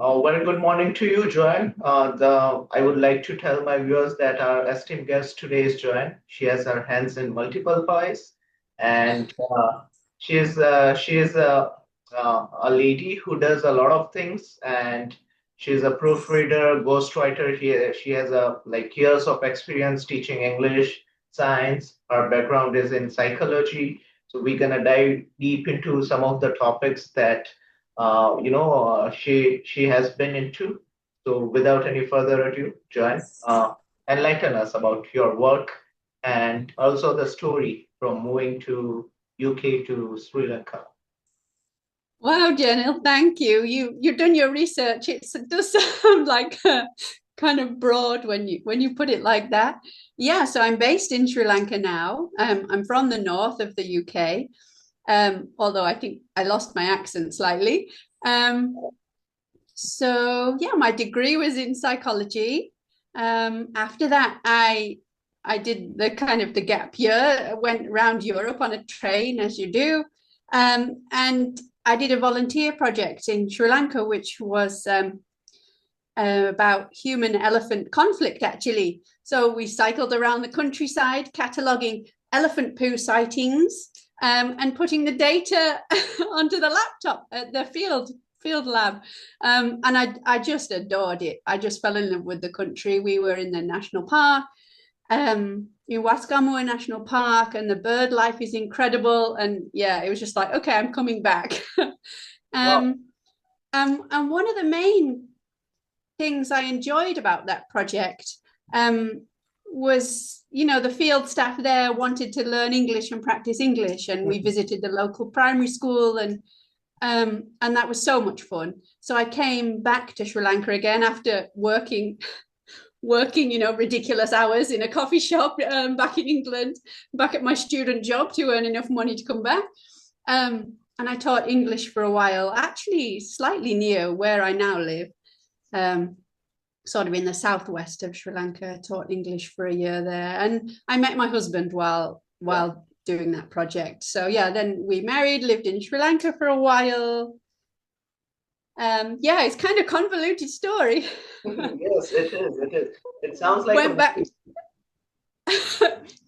Very good morning to you, Joanne. I would like to tell my viewers that our esteemed guest today is Joanne. She has her hands in multiple pies, and she is a lady who does a lot of things, and she's a proofreader, ghostwriter. She has years of experience teaching English, science. Her background is in psychology, so we're gonna dive deep into some of the topics that she has been into. So without any further ado, Joanne, enlighten us about your work and also the story from moving to UK to Sri Lanka. Wow, Janelle, thank you. You've done your research. It does sound like kind of broad when you put it like that. Yeah, so I'm based in Sri Lanka now. I'm from the north of the UK, although I think I lost my accent slightly. Um, so yeah, my degree was in psychology. After that, I did the kind of the gap year. I went around Europe on a train, as you do, and I did a volunteer project in Sri Lanka, which was about human elephant conflict, actually. So we cycled around the countryside, cataloguing elephant poo sightings and putting the data onto the laptop at the field lab. And I just adored it. I just fell in love with the country. We were in the national park, in Waskamua National Park, and the bird life is incredible. And yeah, it was just like, okay, I'm coming back. Wow. um, and one of the main things I enjoyed about that project was, the field staff there wanted to learn English and practice English, and we visited the local primary school, and that was so much fun. So I came back to Sri Lanka again after working, ridiculous hours in a coffee shop back in England, back at my student job to earn enough money to come back. And I taught English for a while, actually slightly near where I now live, um, sort of in the southwest of Sri Lanka. I taught English for a year there, and I met my husband Yeah. while doing that project. So yeah, then we married, lived in Sri Lanka for a while. Yeah, it's kind of convoluted story. Yes, it is. It is. It sounds like a Went back. movie.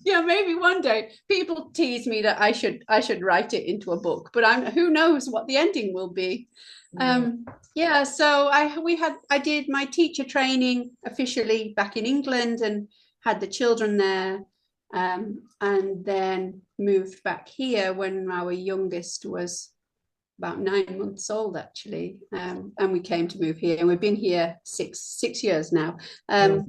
Yeah, maybe one day. People tease me that I should write it into a book, but I'm who knows what the ending will be. Mm. Um, yeah, so I did my teacher training officially back in England and had the children there, and then moved back here when our youngest was about 9 months old, actually, and we came to move here, and we've been here six years now,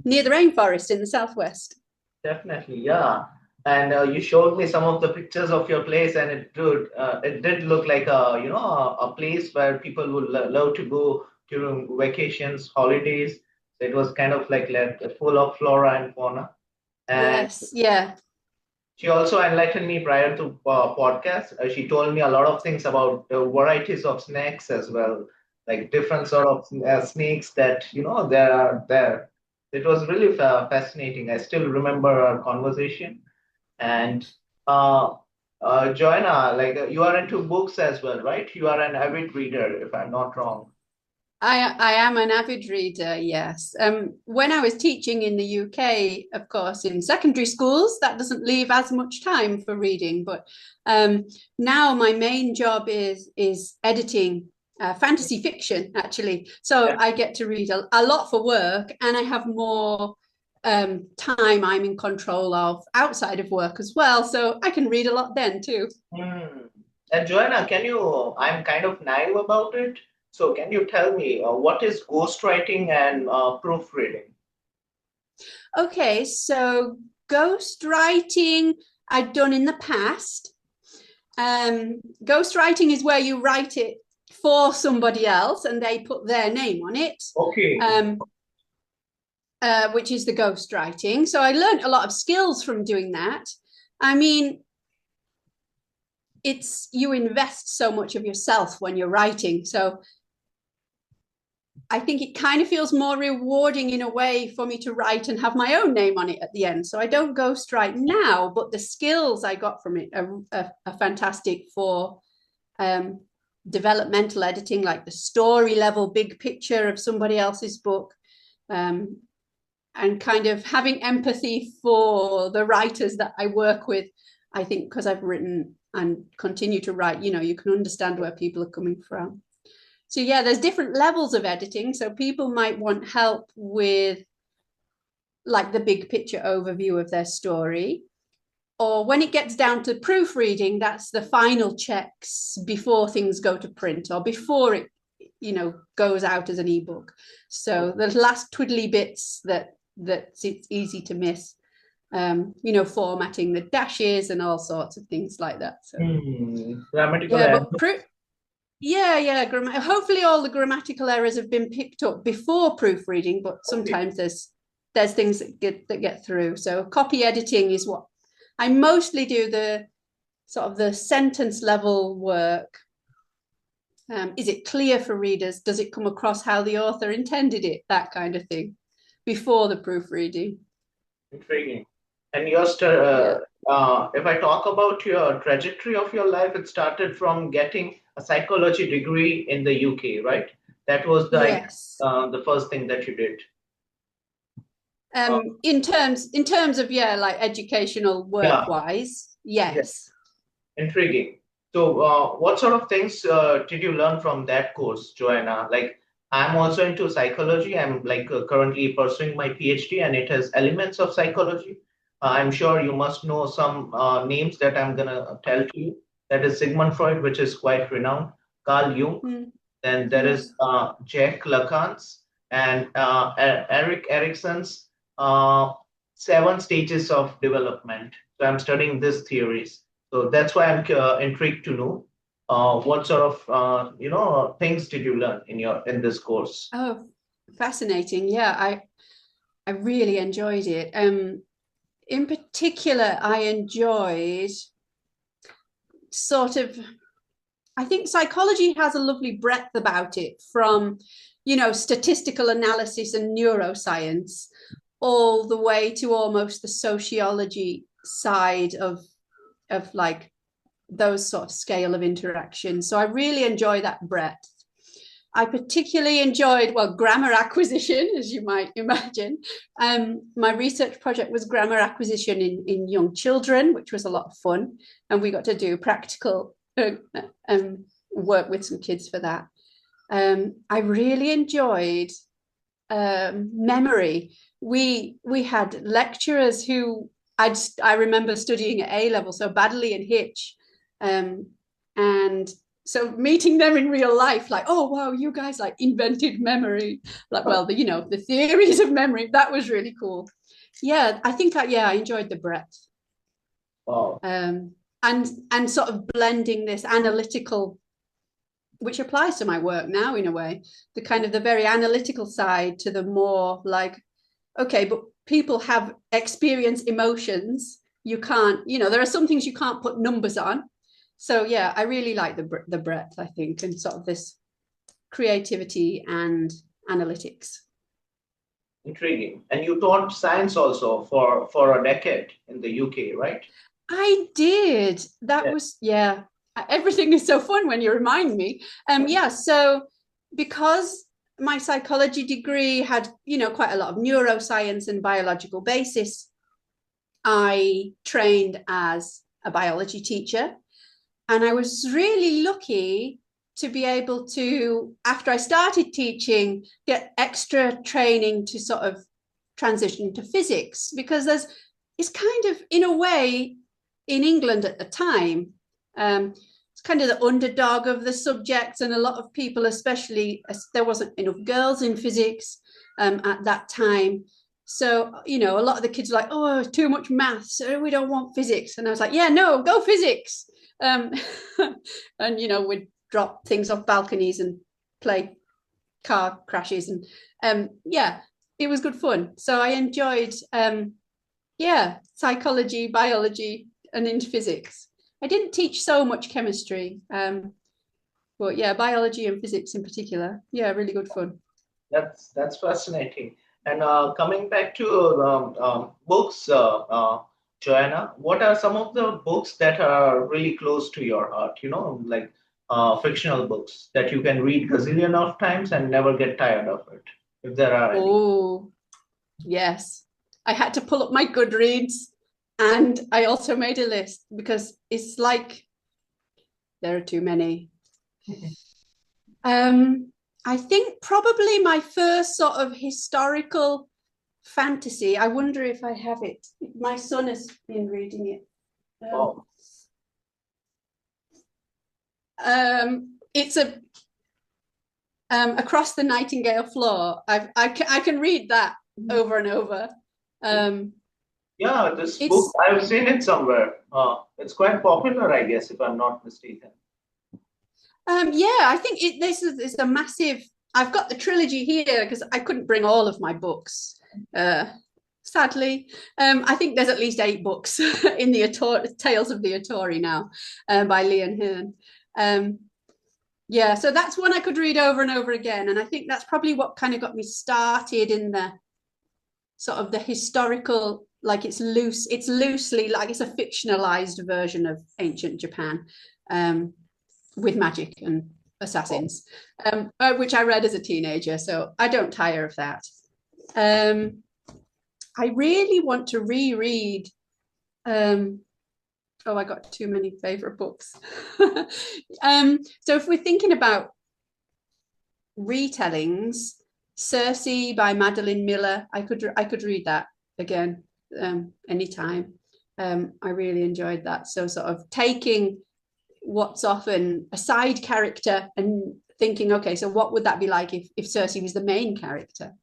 near the rainforest in the southwest. Definitely, yeah. And you showed me some of the pictures of your place, and it did look like a place where people would love to go during vacations, holidays. So it was kind of like full of flora and fauna. And Yes, yeah. she also enlightened me prior to podcast. She told me a lot of things about the varieties of snakes as well, like different sort of snakes that there are there. It was really fascinating. I still remember our conversation. And uh, Joanna, you are into books as well, right? You are an avid reader, if I'm not wrong. I am an avid reader, yes. When I was teaching in the UK, of course, in secondary schools, that doesn't leave as much time for reading. But now my main job is editing fantasy fiction, actually. So I get to read a lot for work, and I have more time I'm in control of outside of work as well. So I can read a lot then too. Hmm. And Joanna, I'm kind of naive about it. So can you tell me what is ghostwriting and proofreading? Okay, so ghostwriting I've done in the past. Ghostwriting is where you write it for somebody else and they put their name on it, Okay. um, which is the ghostwriting. So I learned a lot of skills from doing that. I mean, it's you invest so much of yourself when you're writing. So I think it kind of feels more rewarding in a way for me to write and have my own name on it at the end. So I don't ghostwrite now, but the skills I got from it are fantastic for um, developmental editing, like the story level, big picture of somebody else's book, and kind of having empathy for the writers that I work with. I think because I've written and continue to write, you can understand where people are coming from. So yeah, there's different levels of editing. So people might want help with like the big picture overview of their story. Or when it gets down to proofreading, that's the final checks before things go to print or before it, goes out as an ebook. So the last twiddly bits that it's easy to miss, formatting the dashes and all sorts of things like that. So Grammatical yeah, error. but hopefully all the grammatical errors have been picked up before proofreading, but Okay. sometimes there's things that get through. So copy editing is what I mostly do, the sort of the sentence level work. Is it clear for readers? Does it come across how the author intended it? That kind of thing before the proofreading. Intriguing. And your Yeah. if I talk about your trajectory of your life, it started from getting a psychology degree in the UK, right? That was Yes. the first thing that you did. Uh, In terms of, yeah, like educational yeah, work wise, yeah, yes. intriguing. So, what sort of things did you learn from that course, Joanna? Like, I'm also into psychology. I'm like currently pursuing my PhD, and it has elements of psychology. I'm sure you must know some names that I'm gonna tell to you. That is Sigmund Freud, which is quite renowned. Carl Jung. Mm, Then there is yes. Jack Lacan's and Eric Erickson's uh, seven stages of development. So I'm studying these theories. So that's why I'm intrigued to know what sort of things did you learn in this course? Oh, fascinating. Yeah, I really enjoyed it. In particular, I enjoyed sort of, I think psychology has a lovely breadth about it, from, statistical analysis and neuroscience all the way to almost the sociology side of like those sort of scale of interaction. So I really enjoy that breadth. I particularly enjoyed, well, grammar acquisition, as you might imagine. My research project was grammar acquisition in young children, which was a lot of fun. And we got to do practical work with some kids for that. I really enjoyed memory. We had lecturers who I remember studying at A level, so Baddeley and Hitch, and so meeting them in real life, like, oh wow, you guys like invented memory, like, well, the theories of memory, that was really cool. Yeah, I think I enjoyed the breadth, Wow. and sort of blending this analytical, which applies to my work now in a way, the kind of the very analytical side to the more like, okay, but people have experience emotions. You can't, there are some things you can't put numbers on. So yeah, I really like the breadth, I think, and sort of this creativity and analytics. Intriguing. And you taught science also for a decade in the UK, right? I did. That Yeah. was, yeah. Everything is so fun when you remind me. Yeah. So because my psychology degree had, quite a lot of neuroscience and biological basis, I trained as a biology teacher. And I was really lucky to be able to, after I started teaching, get extra training to sort of transition to physics, because it's kind of, in a way, in England at the time, it's kind of the underdog of the subjects, and a lot of people, especially, there wasn't enough girls in physics at that time. So, a lot of the kids were like, oh, too much maths, so we don't want physics. And I was like, yeah, no, go physics. Um, and, we'd drop things off balconies and play car crashes. And yeah, it was good fun. So I enjoyed, psychology, biology, and into physics. I didn't teach so much chemistry, but yeah, biology and physics in particular. Yeah, really good fun. That's fascinating. And coming back to books, Joanna, what are some of the books that are really close to your heart? Like fictional books that you can read gazillion of times and never get tired of it, if there are any. Oh, yes. I had to pull up my Goodreads and I also made a list because it's like there are too many. I think probably my first sort of historical fantasy. I wonder if I have it. My son has been reading it. Oh, It's a Across the Nightingale Floor. I can read that over and over. yeah, this book, It's I've seen it somewhere. It's quite popular, I guess, if I'm not mistaken. Yeah, I think this is a massive. I've got the trilogy here because I couldn't bring all of my books, sadly. I think there's at least 8 books in the Tales of the Atori now, by Leon Hearn. Yeah, so that's one I could read over and over again, and I think that's probably what kind of got me started in the sort of the historical. Like it's loosely like it's a fictionalized version of ancient Japan. With magic and assassins, which I read as a teenager, so I don't tire of that. I really want to reread. Oh, I got too many favorite books. So if we're thinking about retellings, Circe by Madeline Miller, I could read that again anytime. I really enjoyed that. So sort of taking what's often a side character and thinking, okay, so what would that be like if Circe was the main character?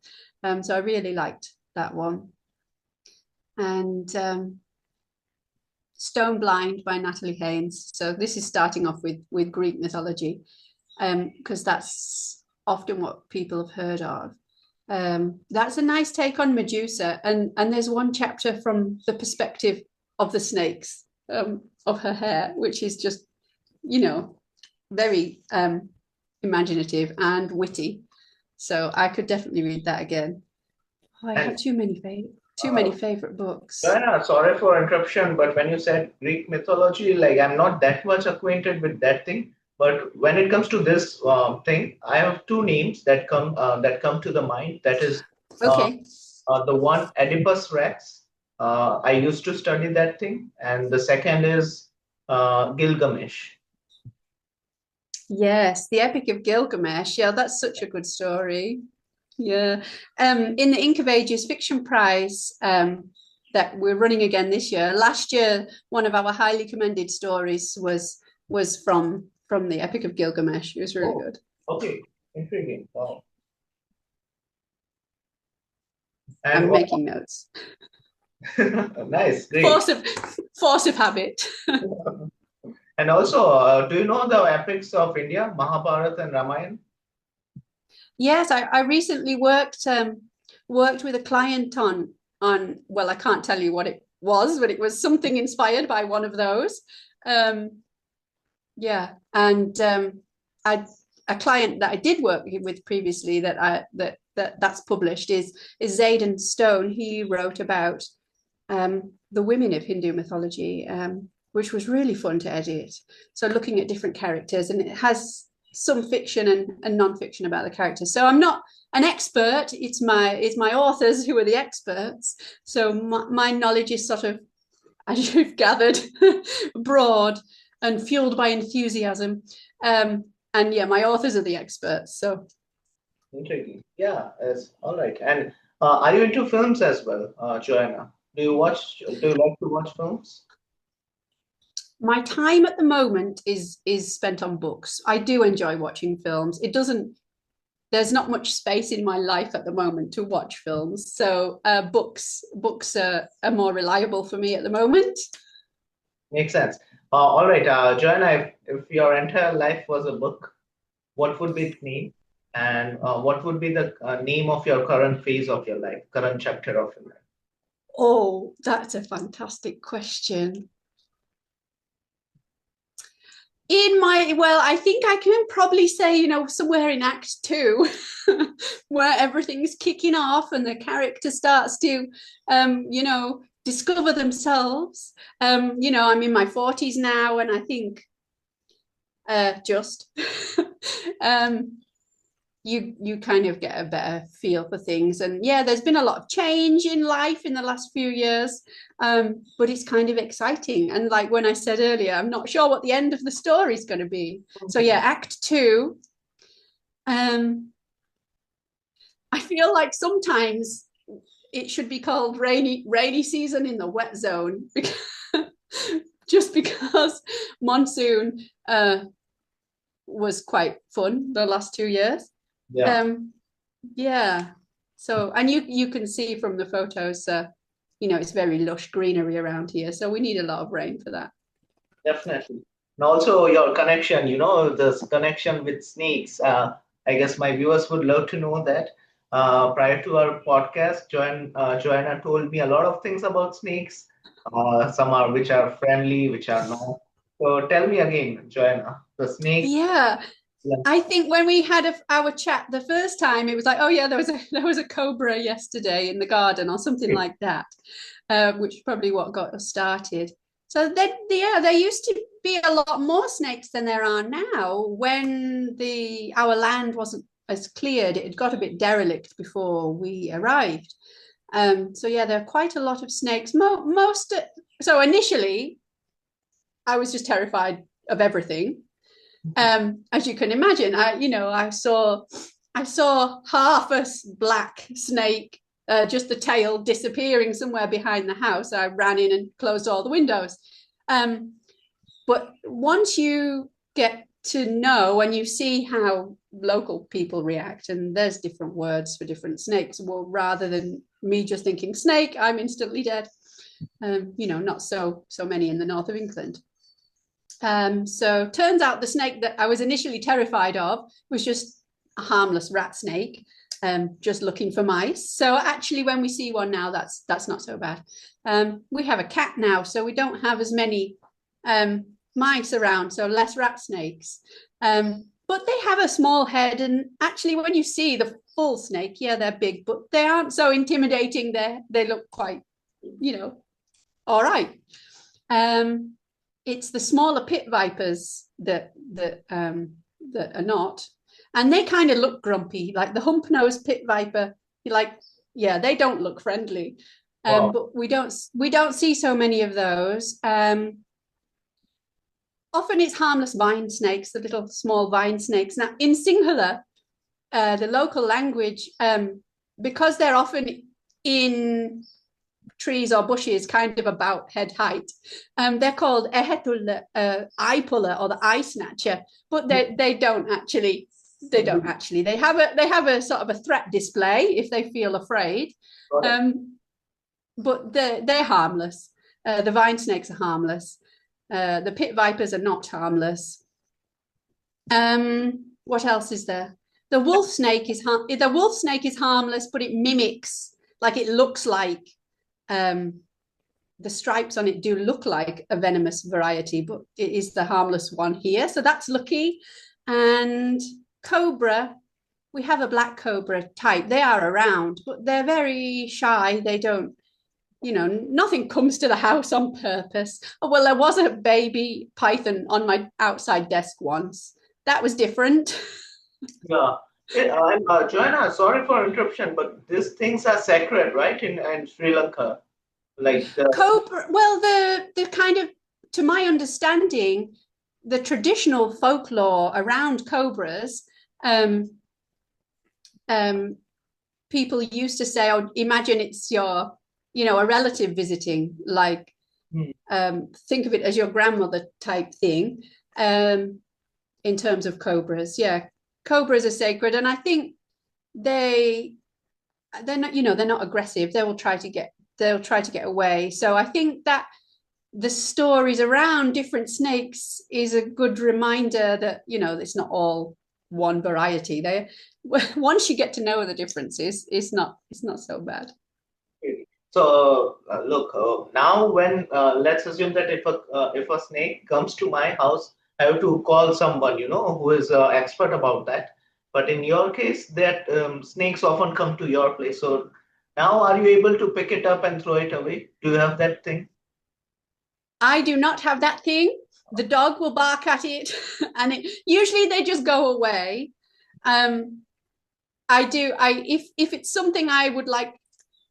So I really liked that one. And Stone Blind by Natalie Haynes. So this is starting off with Greek mythology, because that's often what people have heard of. That's a nice take on Medusa, and there's one chapter from the perspective of the snakes, of her hair, which is just very imaginative and witty. So I could definitely read that again. Oh, I have And too many favorite books. yeah, sorry for interruption, but when you said Greek mythology, like I'm not that much acquainted with that thing. But when it comes to this thing, I have two names that come to the mind. That is uh, Okay. the one Oedipus Rex. I used to study that thing, and the second is Gilgamesh. Yes, the Epic of Gilgamesh. Yeah, that's such a good story. Yeah. In the Ink of Ages Fiction Prize, that we're running again this year. Last year, one of our highly commended stories was from the Epic of Gilgamesh. It was really Oh, good. okay, intriguing. Wow. And I'm making notes. nice, great. Force of force of habit. And also, do you know the epics of India, Mahabharata and Ramayana? Yes, I recently worked with a client on well, I can't tell you what it was, but it was something inspired by one of those. Um, yeah, and I a client that I did work with previously that's published is Zayden Stone. He wrote about the women of Hindu mythology, which was really fun to edit. So looking at different characters, and it has some fiction and non-fiction about the characters. So I'm not an expert. It's my authors who are the experts. So my knowledge is sort of, as you've gathered, broad and fueled by enthusiasm. And yeah, my authors are the experts. So Intriguing. Yeah, it's all right. And are you into films as well, Joanna? Do you like to watch films? my time at the moment is spent on books. I do enjoy watching films. It doesn't There's not much space in my life at the moment to watch films. So books are more reliable for me at the moment. Makes sense. All right, Joanna, if your entire life was a book, what would be its name? And what would be the name of your current phase of your life, current chapter of your life? Oh, that's a fantastic question. I think I can probably say, somewhere in Act Two, where everything's kicking off and the character starts to, discover themselves. I'm in my 40s now, and I think just. um, you kind of get a better feel for things. And yeah, there's been a lot of change in life in the last few years, but it's kind of exciting. And like when I said earlier, I'm not sure what the end of the story is going to be. So yeah, Act Two. I feel like sometimes it should be called rainy season in the wet zone, because, just because monsoon was quite fun the last 2 years. Yeah, Yeah. So, and you can see from the photos, it's very lush greenery around here. So we need a lot of rain for that. definitely. And also your connection, this connection with snakes. I guess my viewers would love to know that. Prior to our podcast, Joanna told me a lot of things about snakes. Some are which are friendly, which are not. So tell me again, Joanna, the snake. Yeah. Yeah. I think when we had our chat the first time, it was like, oh yeah, there was a cobra yesterday in the garden or something like that, which is probably what got us started. So then, yeah, there used to be a lot more snakes than there are now. When our land wasn't as cleared, it had got a bit derelict before we arrived. So yeah, there are quite a lot of snakes. So initially, I was just terrified of everything. As you can imagine, I saw half a black snake, just the tail disappearing somewhere behind the house. I ran in and closed all the windows. But once you get to know and you see how local people react, and there's different words for different snakes, well, rather than me just thinking snake, I'm instantly dead. Not so many in the north of England. So turns out the snake that I was initially terrified of was just a harmless rat snake, just looking for mice. So actually, when we see one now, that's not so bad. We have a cat now, so we don't have as many mice around, so less rat snakes. But they have a small head, and actually, when you see the full snake, yeah, they're big, but they aren't so intimidating. They look quite, all right. It's the smaller pit vipers that are not, and they kind of look grumpy, like the hump-nosed pit viper. You're like, yeah, they don't look friendly. Wow. But we don't see so many of those. Often it's harmless vine snakes, the little small vine snakes. Now in Sinhala, the local language, because they're often in trees or bushes kind of about head height, they're called eye puller or the eye snatcher, but they don't actually they have a sort of a threat display if they feel afraid, but they're harmless. The vine snakes are harmless. The pit vipers are not harmless. What else is there? The wolf snake is harmless, but it mimics, like it looks like, the stripes on it do look like a venomous variety, but it is the harmless one here. So that's lucky. And cobra, we have a black cobra type. They are around, but they're very shy. They don't, nothing comes to the house on purpose. Oh, well, there was a baby python on my outside desk once. That was different. Yeah. Joanna, sorry for interruption, but these things are sacred, right? In Sri Lanka, like the. Cobra, well, the kind of, to my understanding, the traditional folklore around cobras, um, people used to say, oh, imagine it's your, a relative visiting, like, think of it as your grandmother type thing, in terms of cobras. Yeah, cobras are sacred, and I think they're not, they're not aggressive. They'll try to get away. So I think that the stories around different snakes is a good reminder that, it's not all one variety. Once you get to know the differences, it's not so bad. So look, now when let's assume that if a snake comes to my house, I have to call someone who is expert about that. But in your case, that snakes often come to your place. So now, are you able to pick it up and throw it away? Do you have that thing? I do not have that thing. the dog will bark at it, and usually they just go away. Um, I do. If it's something I would like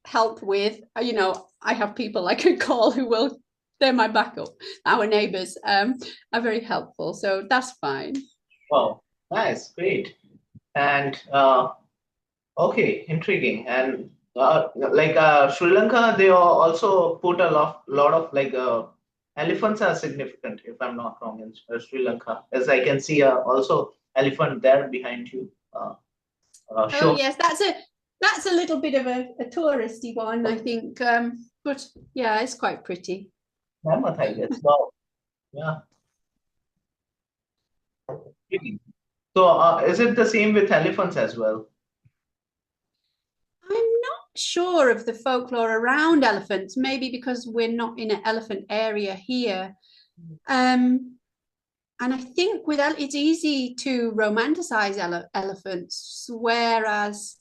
help with, I have people I can call who will. They're my backup. Our neighbours are very helpful, so that's fine. Wow, nice, great. And okay, intriguing. And Sri Lanka, they also put a lot of elephants are significant, if I'm not wrong, in Sri Lanka, as I can see also elephant there behind you. Oh Show. yes, that's a little bit of a touristy one, I think. But yeah, it's quite pretty. Mammoth, I guess. Wow. Yeah. So, is it the same with elephants as well? I'm not sure of the folklore around elephants, maybe because we're not in an elephant area here. Um, and I think it's easy to romanticize elephants, whereas,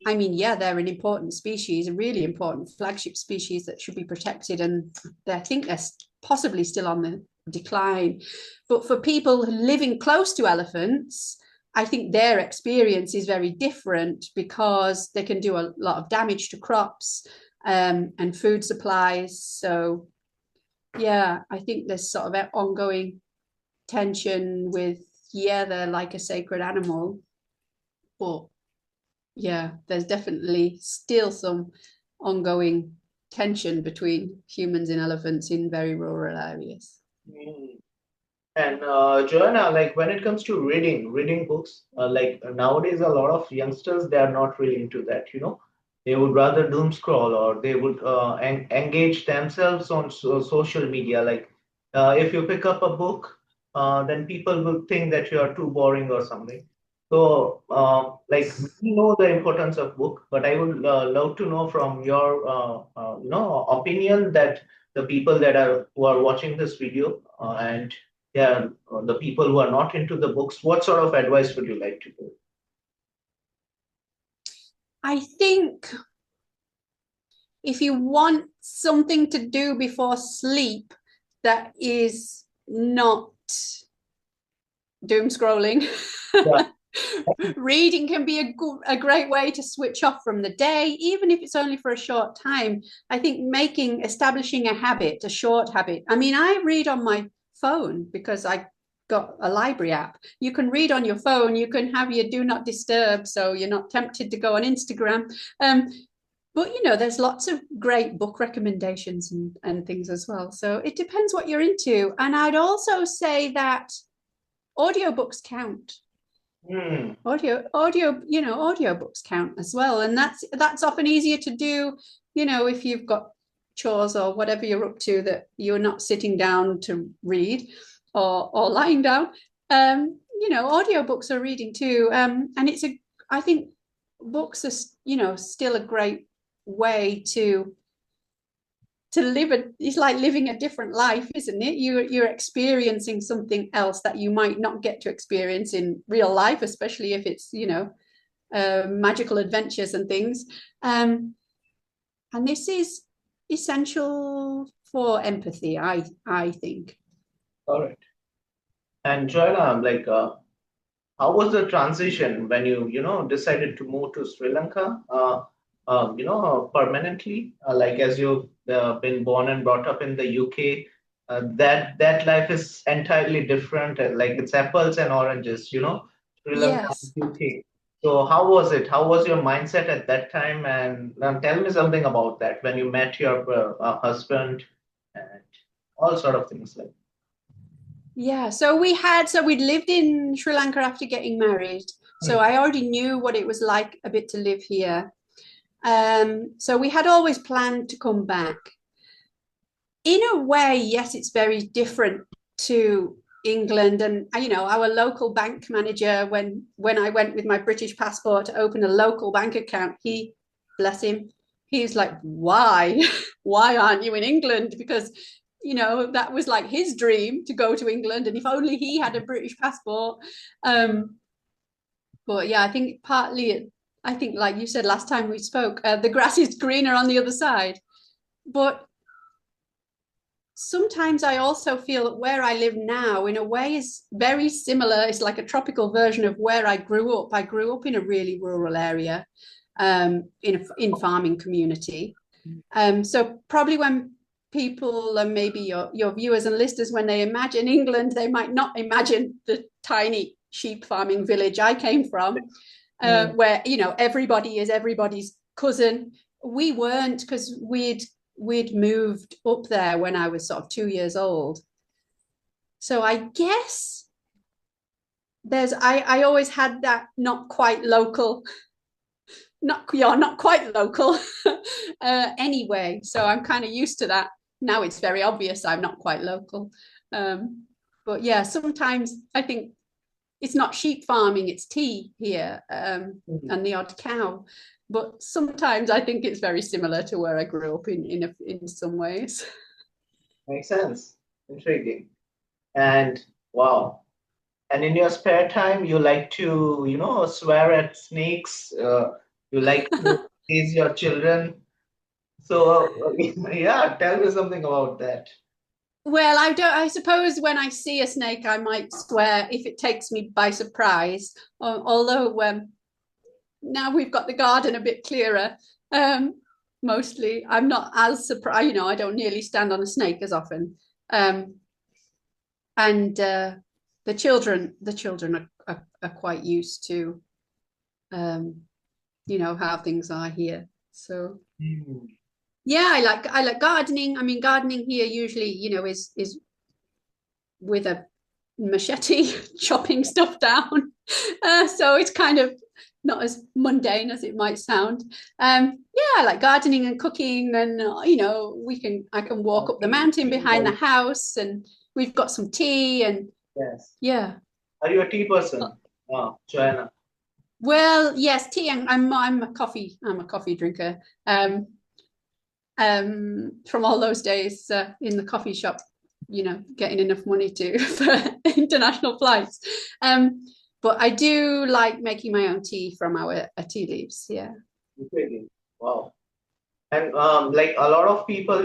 I mean, yeah, they're an important species, a really important flagship species that should be protected, and I think they're possibly still on the decline. But for people living close to elephants, I think their experience is very different because they can do a lot of damage to crops and food supplies. So, yeah, I think there's sort of an ongoing tension with, yeah, they're like a sacred animal, but yeah, there's definitely still some ongoing tension between humans and elephants in very rural areas. Mm. And Joanna, like when it comes to reading books, nowadays a lot of youngsters they are not really into that. They would rather doom scroll or they would engage themselves on social media. Like if you pick up a book, then people will think that you are too boring or something. So, we know the importance of book, but I would love to know from your opinion that the people that are who are watching this video and yeah, the people who are not into the books, what sort of advice would you like to give? I think if you want something to do before sleep that is not doom scrolling, Yeah. reading can be a great way to switch off from the day, even if it's only for a short time. I think establishing a habit, a short habit. I mean, I read on my phone because I got a library app. You can read on your phone, you can have your do not disturb, so you're not tempted to go on Instagram. But there's lots of great book recommendations and things as well. So it depends what you're into. And I'd also say that audiobooks count. Hmm. Audiobooks count as well, and that's often easier to do, if you've got chores or whatever you're up to that you're not sitting down to read or lying down. Audiobooks are reading too, and I think books are still a great way to live it's like living a different life, isn't it? You're experiencing something else that you might not get to experience in real life, especially if it's magical adventures and things. And this is essential for empathy, I think. All right. And Joanna, how was the transition when you decided to move to Sri Lanka, permanently? Like as you've been born and brought up in the UK, that life is entirely different. Like it's apples and oranges. Sri Lanka, Yes. UK. So how was it? How was your mindset at that time? And tell me something about that when you met your husband and all sort of things like. Yeah, so we'd lived in Sri Lanka after getting married. So I already knew what it was like a bit to live here. So we had always planned to come back. In a way, yes, it's very different to England. And our local bank manager, when I went with my British passport to open a local bank account, he, bless him, he was like, why? Why aren't you in England? Because that was like his dream to go to England, and if only he had a British passport. But yeah, I think partly, I think like you said last time we spoke, the grass is greener on the other side. But sometimes I also feel that where I live now, in a way, is very similar. It's like a tropical version of where I grew up. I grew up in a really rural area, in farming community. So probably when people and maybe your viewers and listeners, when they imagine England, they might not imagine the tiny sheep farming village I came from, where everybody is everybody's cousin. We weren't, because we'd moved up there when I was sort of 2 years old. So I guess I always had that not quite local, not quite local anyway. So I'm kind of used to that. Now it's very obvious I'm not quite local. But yeah, sometimes I think it's not sheep farming, it's tea here, and the odd cow. But sometimes I think it's very similar to where I grew up in some ways. Makes sense. Intriguing. And wow. And in your spare time, you like to, swear at snakes. You like to tease your children. So, yeah, tell me something about that. Well, I suppose when I see a snake, I might swear if it takes me by surprise. Although now we've got the garden a bit clearer. Mostly, I'm not as surprised. I don't nearly stand on a snake as often. And the children are quite used to, how things are here. So yeah, I like gardening. I mean, gardening here usually, is with a machete chopping stuff down. So it's kind of not as mundane as it might sound. Yeah, I like gardening and cooking, and I can walk up the mountain behind the house, and we've got some tea, and Yes. yeah. Are you a tea person? Joanna. Well, yes, tea. I'm a coffee drinker. From all those days in the coffee shop, getting enough money to for international flights. But I do like making my own tea from our tea leaves. Yeah. Intriguing. Wow. And like a lot of people,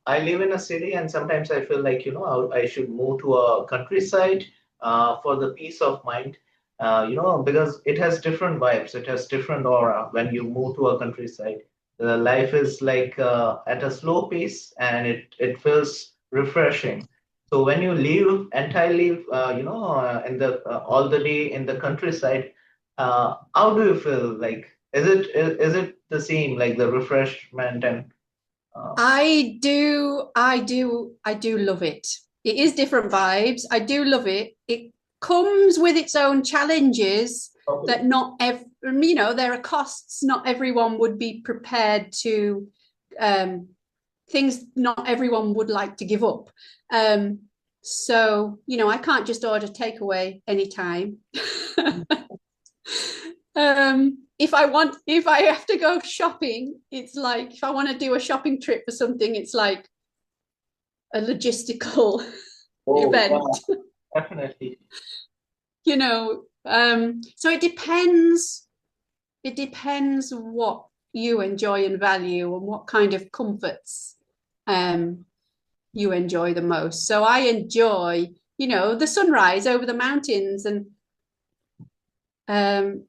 I live in a city, and sometimes I feel like, I should move to a countryside for the peace of mind, because it has different vibes, it has different aura when you move to a countryside. The life is like at a slow pace, and it feels refreshing. So when you live entirely, in the all the day in the countryside, how do you feel? Like, is it the same, like the refreshment and uh, I do love it. It is different vibes. I do love it. It comes with its own challenges okay. that not there are costs not everyone would be prepared to, things not everyone would like to give up. So I can't just order takeaway anytime. If I have to go shopping, it's like, if I want to do a shopping trip for something, it's like a logistical Oh, event. yeah, definitely. So it depends what you enjoy and value, and what kind of comforts you enjoy the most. So I enjoy, the sunrise over the mountains, and I'm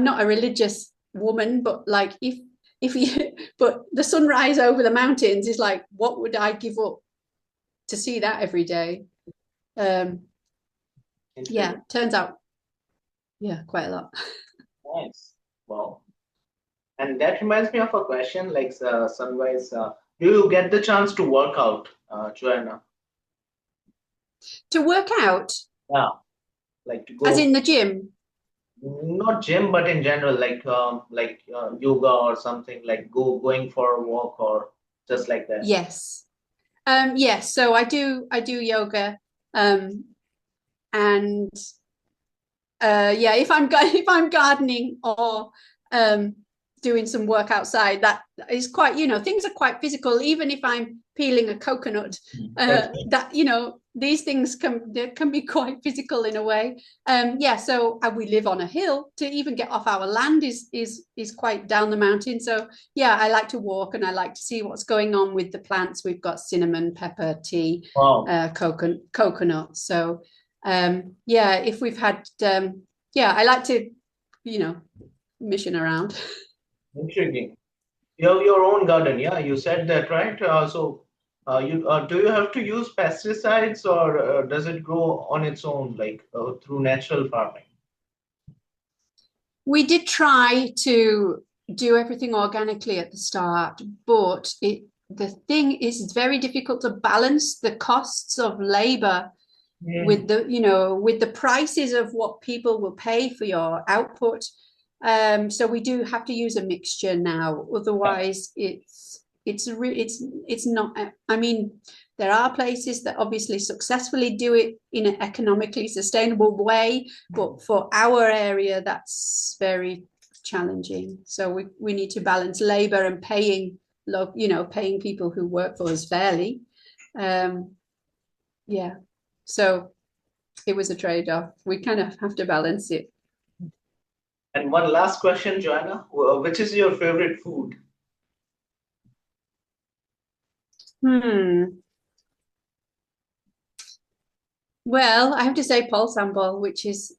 not a religious woman, but like, if you but the sunrise over the mountains is like, what would I give up to see that every day? Yeah, Intriguing. turns out, yeah, quite a lot. Nice. Wow. And that reminds me of a question, like sunrise. Do you get the chance to work out, Joanna? To work out, Yeah, like to as go, in the gym. not gym, but in general, like yoga or something, like going for a walk or just like that. Yes. Yes, so I do yoga, and yeah, if I'm gardening, or um doing some work outside, that is quite, things are quite physical. Even if I'm peeling a coconut, That's that, these things can be quite physical in a way. Yeah, so we live on a hill. To even get off our land is quite down the mountain. So yeah, I like to walk and I like to see what's going on with the plants. We've got cinnamon, pepper, tea, wow. coconut. So yeah, if we've had yeah, I like to, mission around. Intriguing. You have your own garden, yeah? You said that, right? You do you have to use pesticides, or does it grow on its own, like through natural farming? We did try to do everything organically at the start, but the thing is it's very difficult to balance the costs of labor Mm. with with the prices of what people will pay for your output. So we do have to use a mixture now. Otherwise, it's not. I mean, there are places that obviously successfully do it in an economically sustainable way, but for our area, that's very challenging. So we need to balance labor and paying people who work for us fairly. Um, yeah. So it was a trade-off. We kind of have to balance it. And one last question, Joanna. Which is your favorite food? Hmm. Well, I have to say pol sambal, which is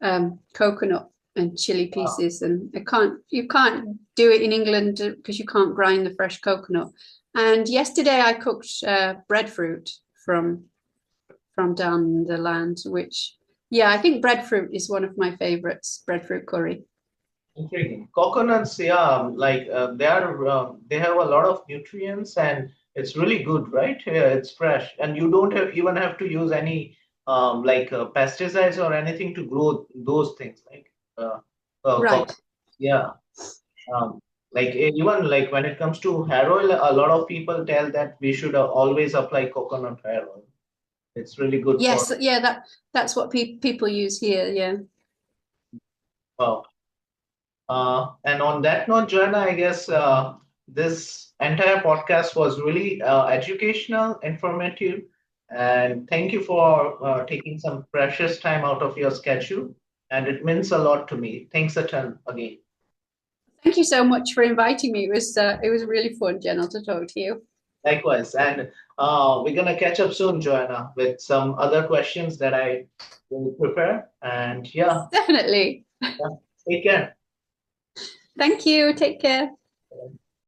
coconut and chili Wow. pieces, and you can't do it in England because you can't grind the fresh coconut. And yesterday I cooked breadfruit from down the land, which yeah, I think breadfruit is one of my favorites, breadfruit curry. Intriguing. Coconuts, yeah, like they have a lot of nutrients and it's really good, right? Yeah, it's fresh, and you don't even have to use any pesticides or anything to grow those things. Like coconuts, Right. yeah. Um, even like when it comes to hair oil, a lot of people tell that we should always apply coconut hair oil. It's really good for. Yes, yeah, that's what people use here. Yeah. uh, and on that note, Joanna, I guess this entire podcast was really educational, informative, and thank you for taking some precious time out of your schedule. And it means a lot to me. Thanks a ton again. Thank you so much for inviting me. It was really fun, Jenna, to talk to you. Likewise. And we're going to catch up soon, Joanna, with some other questions that I will prepare. And yeah, Definitely. yeah, take care. Thank you. Take care.